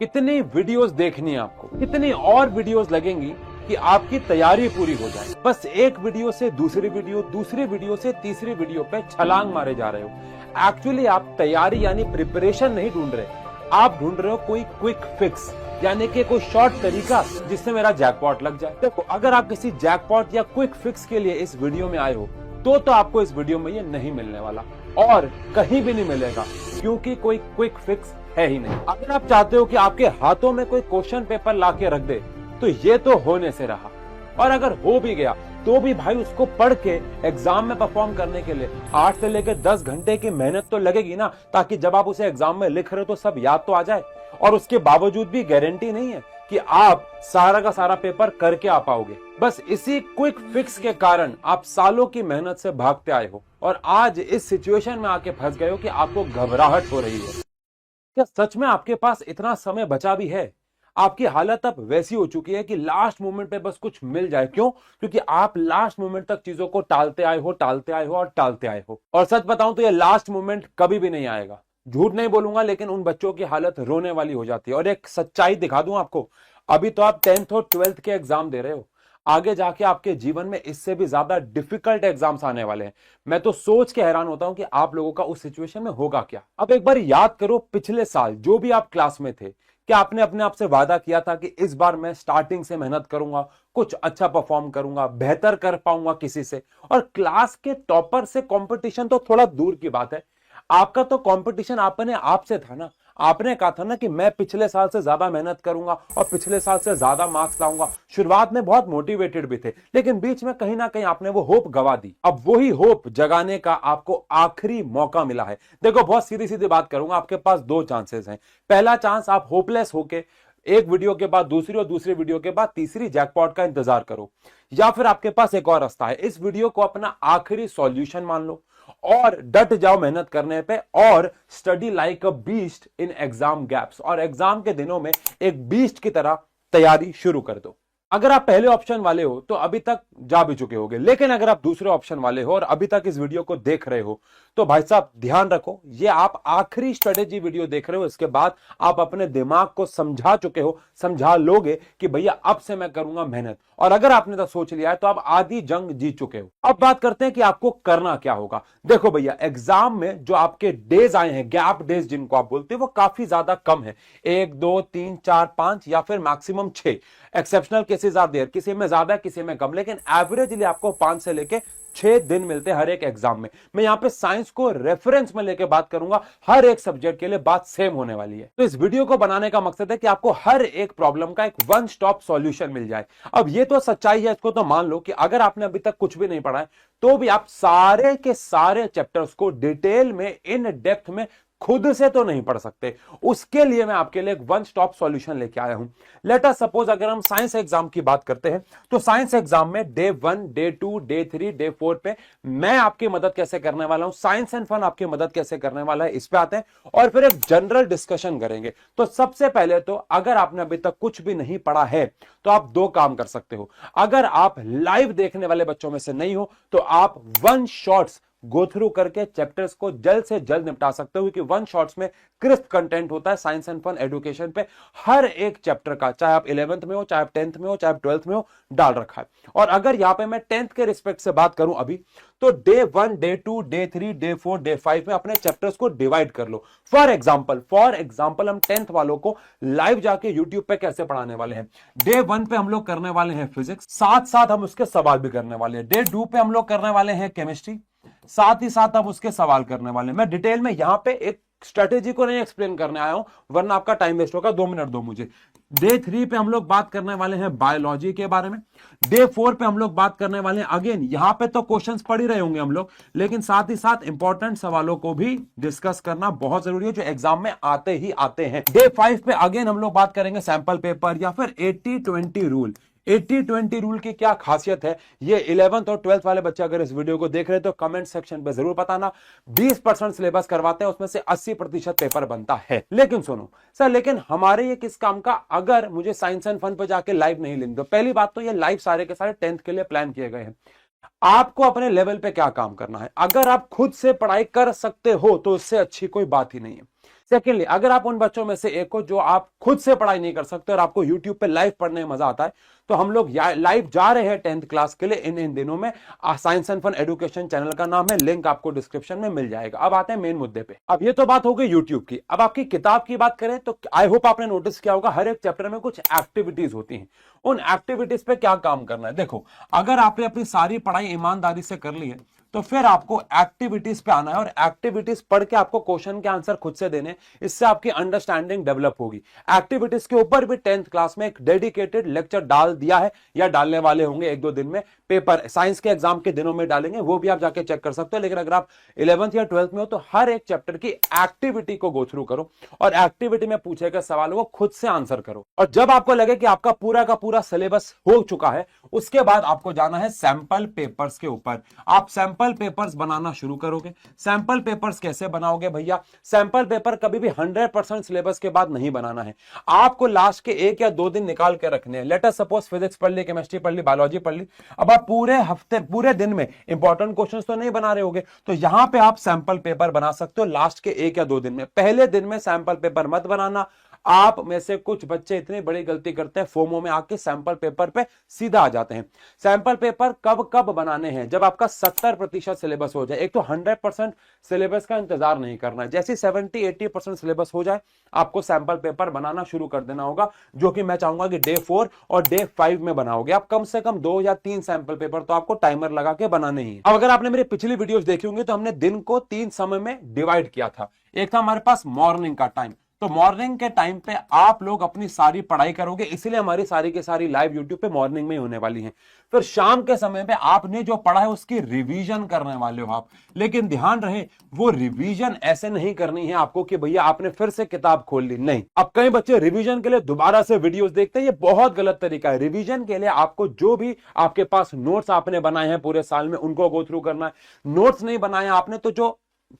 कितनी वीडियोस देखनी है आपको, कितनी और वीडियोस लगेंगी कि आपकी तैयारी पूरी हो जाए। बस एक वीडियो से दूसरी वीडियो, दूसरी वीडियो से तीसरी वीडियो पे छलांग मारे जा रहे हो। एक्चुअली आप तैयारी यानी प्रिपरेशन नहीं ढूंढ रहे, आप ढूंढ रहे हो कोई क्विक फिक्स, यानी कि कोई शॉर्ट तरीका जिससे मेरा जैकपॉट लग जाए। देखो, अगर आप किसी जैकपॉट या क्विक फिक्स के लिए इस वीडियो में आए हो तो आपको इस वीडियो में ये नहीं मिलने वाला और कहीं भी नहीं मिलेगा, क्योंकि कोई क्विक फिक्स है ही नहीं। अगर आप चाहते हो कि आपके हाथों में कोई क्वेश्चन पेपर ला के रख दे तो ये तो होने से रहा, और अगर हो भी गया तो भी भाई उसको पढ़ के एग्जाम में परफॉर्म करने के लिए 8 से लेकर 10 घंटे की मेहनत तो लगेगी ना, ताकि जब आप उसे एग्जाम में लिख रहे हो तो सब याद तो आ जाए। और उसके बावजूद भी गारंटी नहीं है कि आप सारा का सारा पेपर करके आ पाओगे। बस इसी क्विक फिक्स के कारण आप सालों की मेहनत से भागते आए हो और आज इस सिचुएशन में आके फंस गए हो कि आपको घबराहट हो रही है। क्या सच में आपके पास इतना समय बचा भी है? आपकी हालत अब वैसी हो चुकी है कि लास्ट मोमेंट पे बस कुछ मिल जाए। क्यों? क्योंकि आप लास्ट मोमेंट तक चीजों को टालते आए हो, टालते आए हो और टालते आए हो। और सच बताऊं तो ये लास्ट मोमेंट कभी भी नहीं आएगा। झूठ नहीं बोलूंगा, लेकिन उन बच्चों की हालत रोने वाली हो जाती है। और एक सच्चाई दिखा दूं आपको, अभी तो आप 10th और 12th के एग्जाम दे रहे हो, आगे जाके आपके जीवन में इससे भी ज्यादा डिफिकल्ट एग्जाम्स आने वाले हैं। मैं तो सोच के हैरान होता हूं कि आप लोगों का उस सिचुएशन में होगा क्या। अब एक बार याद करो, पिछले साल जो भी आप क्लास में थे, क्या आपने अपने आप से वादा किया था कि इस बार मैं स्टार्टिंग से मेहनत करूंगा, कुछ अच्छा परफॉर्म करूंगा, बेहतर कर पाऊंगा किसी से। और क्लास के टॉपर से कंपटीशन तो थोड़ा दूर की बात है, आपका तो कंपटीशन अपने आप से था ना। आपने कहा था ना कि मैं पिछले साल से ज्यादा मेहनत करूंगा और पिछले साल से ज्यादा मार्क्स लाऊंगा। शुरुआत में बहुत मोटिवेटेड भी थे, लेकिन बीच में कहीं ना कहीं आपने वो होप गवा दी। अब वही होप जगाने का आपको आखिरी मौका मिला है। देखो, बहुत सीधी सीधी बात करूंगा, आपके पास दो चांसेस हैं। पहला चांस, आप होपलेस होके एक वीडियो के बाद दूसरी और दूसरी वीडियो के बाद तीसरी जैकपॉट का इंतजार करो। या फिर आपके पास एक और रास्ता है, इस वीडियो को अपना आखिरी सॉल्यूशन मान लो और डट जाओ मेहनत करने पे और study like a beast in exam gaps, और एग्जाम के दिनों में एक बीस्ट की तरह तैयारी शुरू कर दो। अगर आप पहले ऑप्शन वाले हो तो अभी तक जा भी चुके होगे, लेकिन अगर आप दूसरे ऑप्शन वाले हो और अभी तक इस वीडियो को देख रहे हो तो भाई साहब ध्यान रखो, ये आप आखिरी स्ट्रेटेजी वीडियो देख रहे हो। इसके बाद आप अपने दिमाग को समझा चुके हो, समझा लोगे कि भैया अब से मैं करूंगा मेहनत। और अगर आपने तो सोच लिया है तो आप आधी जंग जीत चुके हो। अब बात करते हैं कि आपको करना क्या होगा। देखो भैया, एग्जाम में जो आपके डेज आए हैं, गैप डेज जिनको आप बोलते हो, वो काफी ज्यादा कम है। 1 2 3 4 5 या फिर maximum 6। Exceptional cases are there, किसी में ज्यादा किसी में कम, लेकिन एवरेजली आपको 5 से लेके 6 दिन मिलते हैं हर एक एग्जाम में। मैं यहां पे साइंस को रेफरेंस में लेके बात करूंगा, हर एक सब्जेक्ट के लिए बात सेम होने वाली है। तो इस वीडियो को बनाने का मकसद है कि आपको हर एक प्रॉब्लम का एक वन स्टॉप सॉल्यूशन मिल जाए। अब ये तो सच्चाई है, इसको तो मान लो कि अगर आपने अभी तक कुछ भी नहीं पढ़ा है तो भी आप सारे के सारे चैप्टर्स को डिटेल में, इन डेप्थ में खुद से तो नहीं पढ़ सकते। उसके लिए मैं आपके लिए एक वन स्टॉप सॉल्यूशन लेके आया हूं। लेट अस सपोज, अगर हम साइंस एग्जाम की बात करते हैं तो साइंस एग्जाम में डे 1, डे 2, डे 3, डे 4 पे मैं आपकी मदद कैसे करने वाला हूं, साइंस एंड फन आपकी मदद कैसे करने वाला है, इस पे आते हैं और फिर एक जनरल डिस्कशन करेंगे। तो सबसे पहले तो अगर आपने अभी तक कुछ भी नहीं पढ़ा है तो आप दो काम कर सकते हो। अगर आप लाइव देखने वाले बच्चों में से नहीं हो तो आप वन शॉट्स गो थ्रू करके चैप्टर्स को जल्द से जल्द निपटा सकते हो, क्योंकि वन शॉट्स में क्रिस्प कंटेंट होता है साइंस एंड फन एजुकेशन पे। हर एक चैप्टर का, चाहे आप 11th में हो, चाहे आप 10th में हो, चाहे आप 12th में हो, डाल रखा है। और अगर यहां पे मैं 10th के रिस्पेक्ट से बात करूं अभी, तो day 1, day 2, day 3, day 4, day 5 में अपने चैप्टर्स को डिवाइड कर लो। फॉर एग्जाम्पल हम 10th वालों को लाइव जाके यूट्यूब पे कैसे पढ़ाने वाले हैं। डे 1 पे हम लोग करने वाले हैं फिजिक्स, साथ साथ हम उसके सवाल भी करने वाले हैं। डे 2 पे हम लोग करने वाले हैं केमिस्ट्री, साथ ही साथ अब उसके सवाल करने वाले हैं। मैं डिटेल में यहां पे एक स्ट्रेटेजी को नहीं एक्सप्लेन करने आया हूं, वरना आपका टाइम वेस्ट होगा। 2 मिनट दो मुझे। डे 3 पे हम लोग बात करने वाले हैं बायोलॉजी के बारे में। डे 4 पे हम लोग बात करने वाले हैं, अगेन यहां पे तो क्वेश्चंस पढ़ ही रहे होंगे हम लोग, लेकिन साथ ही साथ इंपॉर्टेंट सवालों को भी डिस्कस करना बहुत जरूरी है, जो एग्जाम में आते ही आते हैं। डे 5 पे अगेन हम लोग बात करेंगे सैंपल पेपर या फिर 80-20 रूल। 80-20 रूल की क्या खासियत है, ये 11th और 12th वाले बच्चे अगर इस वीडियो को देख रहे हैं तो कमेंट सेक्शन पे जरूर बताना। 20% सिलेबस करवाते हैं, उसमें से 80% पेपर बनता है। लेकिन सुनो सर, लेकिन हमारे ये किस काम का अगर मुझे साइंस एंड फन पे जाके लाइव नहीं लेंगे? तो पहली बात तो ये लाइव सारे के सारे 10th के लिए प्लान किए गए हैं। आपको अपने लेवल पे क्या काम करना है, अगर आप खुद से पढ़ाई कर सकते हो तो उससे अच्छी कोई बात ही नहीं है। सेकेंडली, अगर आप उन बच्चों में से एक हो जो आप खुद से पढ़ाई नहीं कर सकते और आपको यूट्यूब पे लाइव पढ़ने में मजा आता है, तो हम लोग लाइव जा रहे हैं 10th क्लास के लिए इन दिनों में। Science and fun education channel का नाम है, लिंक आपको डिस्क्रिप्शन में मिल जाएगा। अब आते हैं मेन मुद्दे पे। अब ये तो बात हो गई यूट्यूब की। अब आपकी किताब की बात करें तो आई होप आपने नोटिस किया होगा, हर एक चैप्टर में कुछ एक्टिविटीज होती हैं। उन एक्टिविटीज पे क्या काम करना है? देखो, अगर आपने अपनी सारी पढ़ाई ईमानदारी से कर ली है तो फिर आपको एक्टिविटीज पे आना है, और एक्टिविटीज पढ़ के आपको क्वेश्चन के आंसर खुद से देने, इससे आपकी अंडरस्टैंडिंग डेवलप होगी। एक्टिविटीज के ऊपर भी 10th क्लास में एक डेडिकेटेड लेक्चर डाल दिया है, या डालने वाले होंगे 1-2 दिन में। पेपर साइंस के एग्जाम के दिनों में डालेंगे, वो भी आप जाके चेक कर सकते हो। लेकिन अगर आप 11th या 12th में हो तो हर एक चैप्टर की एक्टिविटी को गो थ्रू करो, और एक्टिविटी में पूछे गए सवालों को खुद से आंसर करो। और जब आपको लगे कि आपका पूरा का पूरा सिलेबस हो चुका है, उसके बाद आपको जाना है सैंपल पेपर्स के ऊपर। आप सैंपल पेपर्स बनाना शुरू करोगे। सैंपल पेपर्स कैसे बनाओगे भैया? सैंपल पेपर कभी भी 100% सिलेबस के बाद नहीं बनाना है। आपको लास्ट के 1 या 2 दिन निकाल के रखने हैं। लेट अस सपोज फिजिक्स पढ़ ली, केमिस्ट्री पढ़ ली, बायोलॉजी पढ़ ली। अब आप पूरे हफ्ते, पूरे दिन में इंपॉर्टेंट क्वेश्चंस तो नहीं बना रहे होगे, तो यहां पे आप सैंपल पेपर बना सकते हो लास्ट के 1 या 2 दिन में। पहले दिन में सैंपल पेपर मत बनाना। आप में से कुछ बच्चे इतनी बड़ी गलती करते हैं, फोमो में आके सैंपल पेपर पे सीधा आ जाते हैं। सैंपल पेपर कब कब बनाने हैं? जब आपका 70% सिलेबस हो जाए। एक तो 100% सिलेबस का इंतजार नहीं करना है। जैसे 70-80% सिलेबस हो जाए, आपको सैंपल पेपर बनाना शुरू कर देना होगा, जो कि मैं चाहूंगा कि डे 4 और डे 5 में बनाओगे। आप कम से कम 2 या 3 सैंपल पेपर तो आपको टाइमर लगा के बनाने ही। अब अगर आपने मेरी पिछली वीडियोस देखी होंगी तो हमने दिन को 3 समय में डिवाइड किया था। एक था हमारे पास मॉर्निंग का टाइम, तो मॉर्निंग के टाइम पे आप लोग अपनी सारी पढ़ाई करोगे, इसलिए हमारी सारी की सारी लाइव यूट्यूब पे मॉर्निंग में ही होने वाली है। फिर शाम के समय पे आपने जो पढ़ा है उसकी रिवीजन करने वाले हो आप। लेकिन ध्यान रहे, वो रिवीजन ऐसे नहीं करनी है आपको कि भैया आपने फिर से किताब खोल ली, नहीं। अब कई बच्चे रिवीजन के लिए दोबारा से वीडियोस देखते हैं, ये बहुत गलत तरीका है। रिवीजन के लिए आपको जो भी आपके पास नोट्स आपने बनाए हैं पूरे साल में, उनको गो थ्रू करना है। नोट्स नहीं बनाए आपने तो जो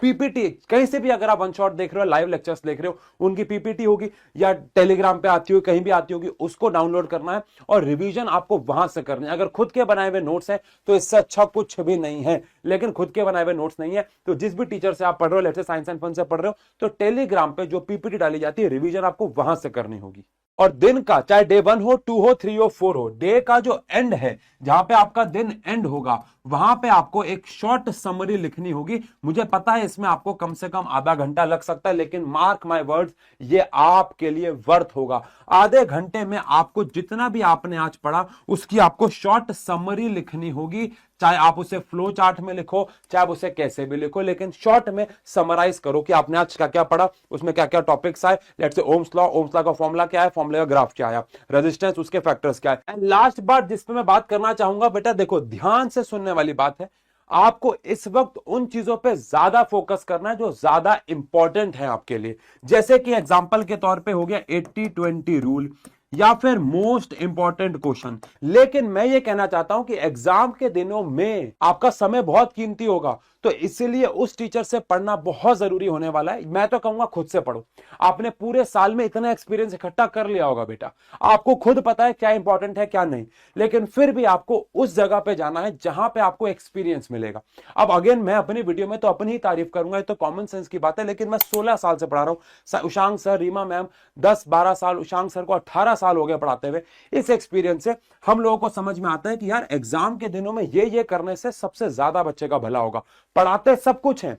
पीपीटी, कहीं से भी अगर आप वन शॉट देख रहे हो, लाइव लेक्चर्स देख रहे हो, उनकी पीपीटी होगी या टेलीग्राम पे आती होगी, कहीं भी आती होगी, उसको डाउनलोड करना है और रिवीजन आपको वहां से करनी है। अगर खुद के बनाए हुए नोट्स हैं तो इससे अच्छा कुछ भी नहीं है। लेकिन खुद के बनाए हुए नोट्स नहीं है तो जिस भी टीचर से आप पढ़ रहे हो, let's say science and fun से पढ़ रहे हो, तो टेलीग्राम पे जो पीपीटी डाली जाती है, रिवीजन आपको वहां से करनी होगी। और दिन का, चाहे डे 1 हो, 2 हो, 3 हो, 4 हो, डे का जो एंड है, जहां पे आपका दिन एंड होगा, वहां पे आपको एक शॉर्ट समरी लिखनी होगी। मुझे पता है इसमें आपको कम से कम आधा घंटा लग सकता है, लेकिन मार्क माय वर्ड्स, ये आपके लिए वर्थ होगा। आधे घंटे में आपको जितना भी आपने आज पढ़ा उसकी आपको शॉर्ट समरी लिखनी होगी। चाहे आप उसे फ्लो चार्ट में लिखो, चाहे आप उसे कैसे भी लिखो, लेकिन शॉर्ट में समराइज करो कि आपने आज क्या क्या पढ़ा, उसमें क्या क्या टॉपिक्स आए। लेट्स से ओम्स लॉ का फॉर्मूला क्या है, फॉर्मूला का ग्राफ क्या आया, रेजिस्टेंस, उसके फैक्टर्स क्या है। एंड लास्ट बात जिस पे मैं बात करना चाहूंगा, बेटा देखो ध्यान से सुनने वाली बात है। आपको इस वक्त उन चीजों पे ज्यादा फोकस करना है जो ज्यादा इंपॉर्टेंट है आपके लिए। जैसे कि एग्जांपल के तौर पे हो गया 80-20 रूल, या फिर मोस्ट इंपॉर्टेंट क्वेश्चन। लेकिन मैं ये कहना चाहता हूं कि एग्जाम के दिनों में आपका समय बहुत कीमती होगा, तो इसीलिए उस टीचर से पढ़ना बहुत जरूरी होने वाला है। मैं तो कहूंगा खुद से पढ़ो। आपने पूरे साल में इतना एक्सपीरियंस इकट्ठा कर लिया होगा बेटा, आपको खुद पता है क्या इंपॉर्टेंट है क्या नहीं। लेकिन फिर भी आपको उस जगह पे जाना है जहां पे आपको एक्सपीरियंस मिलेगा। अब अगेन मैं अपनी वीडियो में तो अपनी ही तारीफ करूंगा, ये तो कॉमन सेंस की बात है, लेकिन मैं 16 साल से पढ़ा रहा हूं। उशांक सर, रीमा मैम 10-12 साल, उशांक सर को 18 साल हो गए पढ़ाते हुए। इस एक्सपीरियंस से हम लोगों को समझ में आता है कि यार एग्जाम के दिनों में ये करने से सबसे ज्यादा बच्चे का भला होगा। पढ़ाते सब कुछ है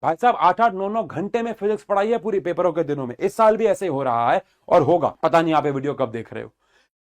भाई साहब, 8-8, 9-9 घंटे में फिजिक्स पढ़ाई है पूरी पेपरों के दिनों में। इस साल भी ऐसे ही हो रहा है और होगा, पता नहीं आप ये वीडियो कब देख रहे हो।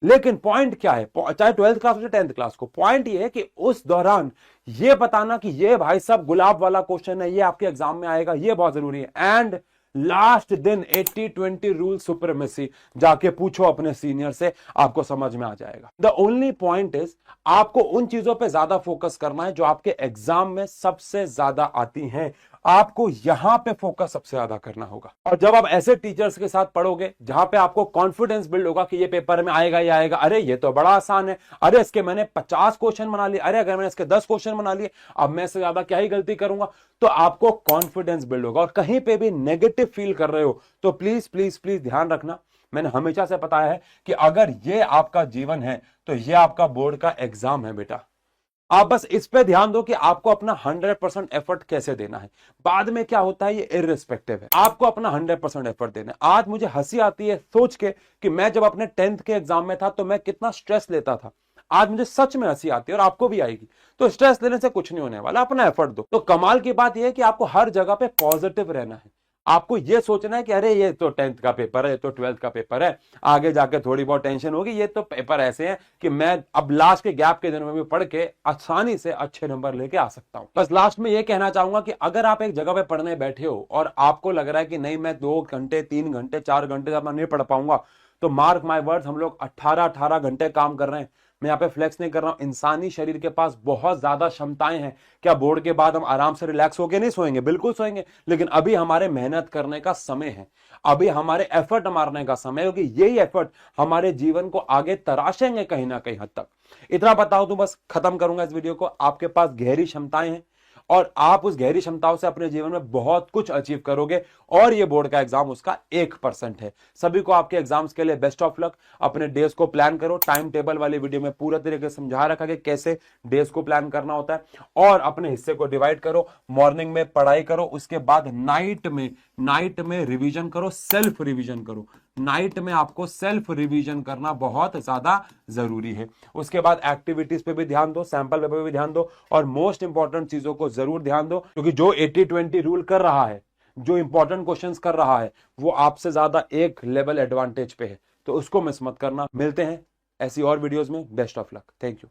लेकिन पॉइंट क्या है, चाहे 12th क्लास हो चाहे 10th क्लास को, पॉइंट ये है कि उस दौरान ये बताना कि ये भाई साहब गुलाब वाला क्वेश्चन है, ये आपके एग्जाम में आएगा, ये बहुत जरूरी है। एंड लास्ट दिन 80-20 रूल सुप्रीमेसी, जाके पूछो अपने सीनियर से, आपको समझ में आ जाएगा। द ओनली पॉइंट इज आपको उन चीजों पे ज्यादा फोकस करना है जो आपके एग्जाम में सबसे ज्यादा आती हैं। आपको यहां पे फोकस सबसे ज्यादा करना होगा। और जब आप ऐसे टीचर्स के साथ पढ़ोगे जहां पे आपको कॉन्फिडेंस बिल्ड होगा कि ये पेपर में आएगा ही आएगा, अरे ये तो बड़ा आसान है, अरे इसके मैंने 50 क्वेश्चन बना लिए, अरे अगर मैंने इसके 10 क्वेश्चन बना लिए, अब मैं इससे ज्यादा क्या ही गलती करूंगा, तो आपको कॉन्फिडेंस बिल्ड होगा। और कहीं पे भी नेगेटिव फील कर रहे हो तो प्लीज प्लीज प्लीज ध्यान रखना, मैंने हमेशा से बताया है कि अगर ये आपका जीवन है तो ये आपका बोर्ड का एग्जाम है बेटा। आप बस इस पे ध्यान दो कि आपको अपना 100% एफर्ट कैसे देना है। बाद में क्या होता है ये इररिस्पेक्टिव है, आपको अपना 100% एफर्ट देना है। आज मुझे हंसी आती है सोच के कि मैं जब अपने 10th के एग्जाम में था तो मैं कितना स्ट्रेस लेता था। आज मुझे सच में हंसी आती है और आपको भी आएगी। तो स्ट्रेस लेने से कुछ नहीं होने वाला, अपना एफर्ट दो। तो कमाल की बात यह है कि आपको हर जगह पे पॉजिटिव रहना है। आपको यह सोचना है कि अरे ये तो 10th का पेपर है, ये तो 12th का पेपर है, आगे जाके थोड़ी बहुत टेंशन होगी, ये तो पेपर ऐसे हैं कि मैं अब लास्ट के गैप के दिनों में भी पढ़ के आसानी से अच्छे नंबर लेके आ सकता हूं। बस लास्ट में यह कहना चाहूंगा कि अगर आप एक जगह पे पढ़ने बैठे हो और आपको लग रहा है कि नहीं मैं 2 घंटे 3 घंटे 4 घंटे तक नहीं पढ़ पाऊंगा, तो मार्क माय वर्ड्स, हम लोग 18-18 घंटे काम कर रहे हैं। मैं यहाँ पे फ्लेक्स नहीं कर रहा हूं, इंसानी शरीर के पास बहुत ज्यादा क्षमताएं हैं। क्या बोर्ड के बाद हम आराम से रिलैक्स होकर नहीं सोएंगे? बिल्कुल सोएंगे, लेकिन अभी हमारे मेहनत करने का समय है, अभी हमारे एफर्ट मारने का समय है, क्योंकि यही एफर्ट हमारे जीवन को आगे तराशेंगे कहीं ना कहीं हद तक। इतना बताओ तो बस खत्म करूंगा इस वीडियो को। आपके पास गहरी क्षमताएं हैं और आप उस गहरी क्षमताओं से अपने जीवन में बहुत कुछ अचीव करोगे, और ये बोर्ड का एग्जाम उसका 1% है। सभी को आपके एग्जाम्स के लिए बेस्ट ऑफ लक। अपने डेज को प्लान करो। टाइम टेबल वाली वीडियो में पूरा तरीके से समझा रखा कि कैसे डेज को प्लान करना होता है, और अपने हिस्से को डिवाइड करो। मॉर्निंग में पढ़ाई करो, उसके बाद नाइट में रिवीजन करो, सेल्फ रिवीजन करो। नाइट में आपको सेल्फ रिवीजन करना बहुत ज्यादा जरूरी है। उसके बाद एक्टिविटीज पे भी ध्यान दो, सैंपल पेपर पे भी ध्यान दो, और मोस्ट इंपॉर्टेंट चीजों को जरूर ध्यान दो, क्योंकि जो 80-20 रूल कर रहा है, जो इंपॉर्टेंट क्वेश्चंस कर रहा है, वो आपसे ज्यादा एक लेवल एडवांटेज पे है। तो उसको मिस मत करना। मिलते हैं ऐसी और वीडियोस में। Best of luck. Thank you.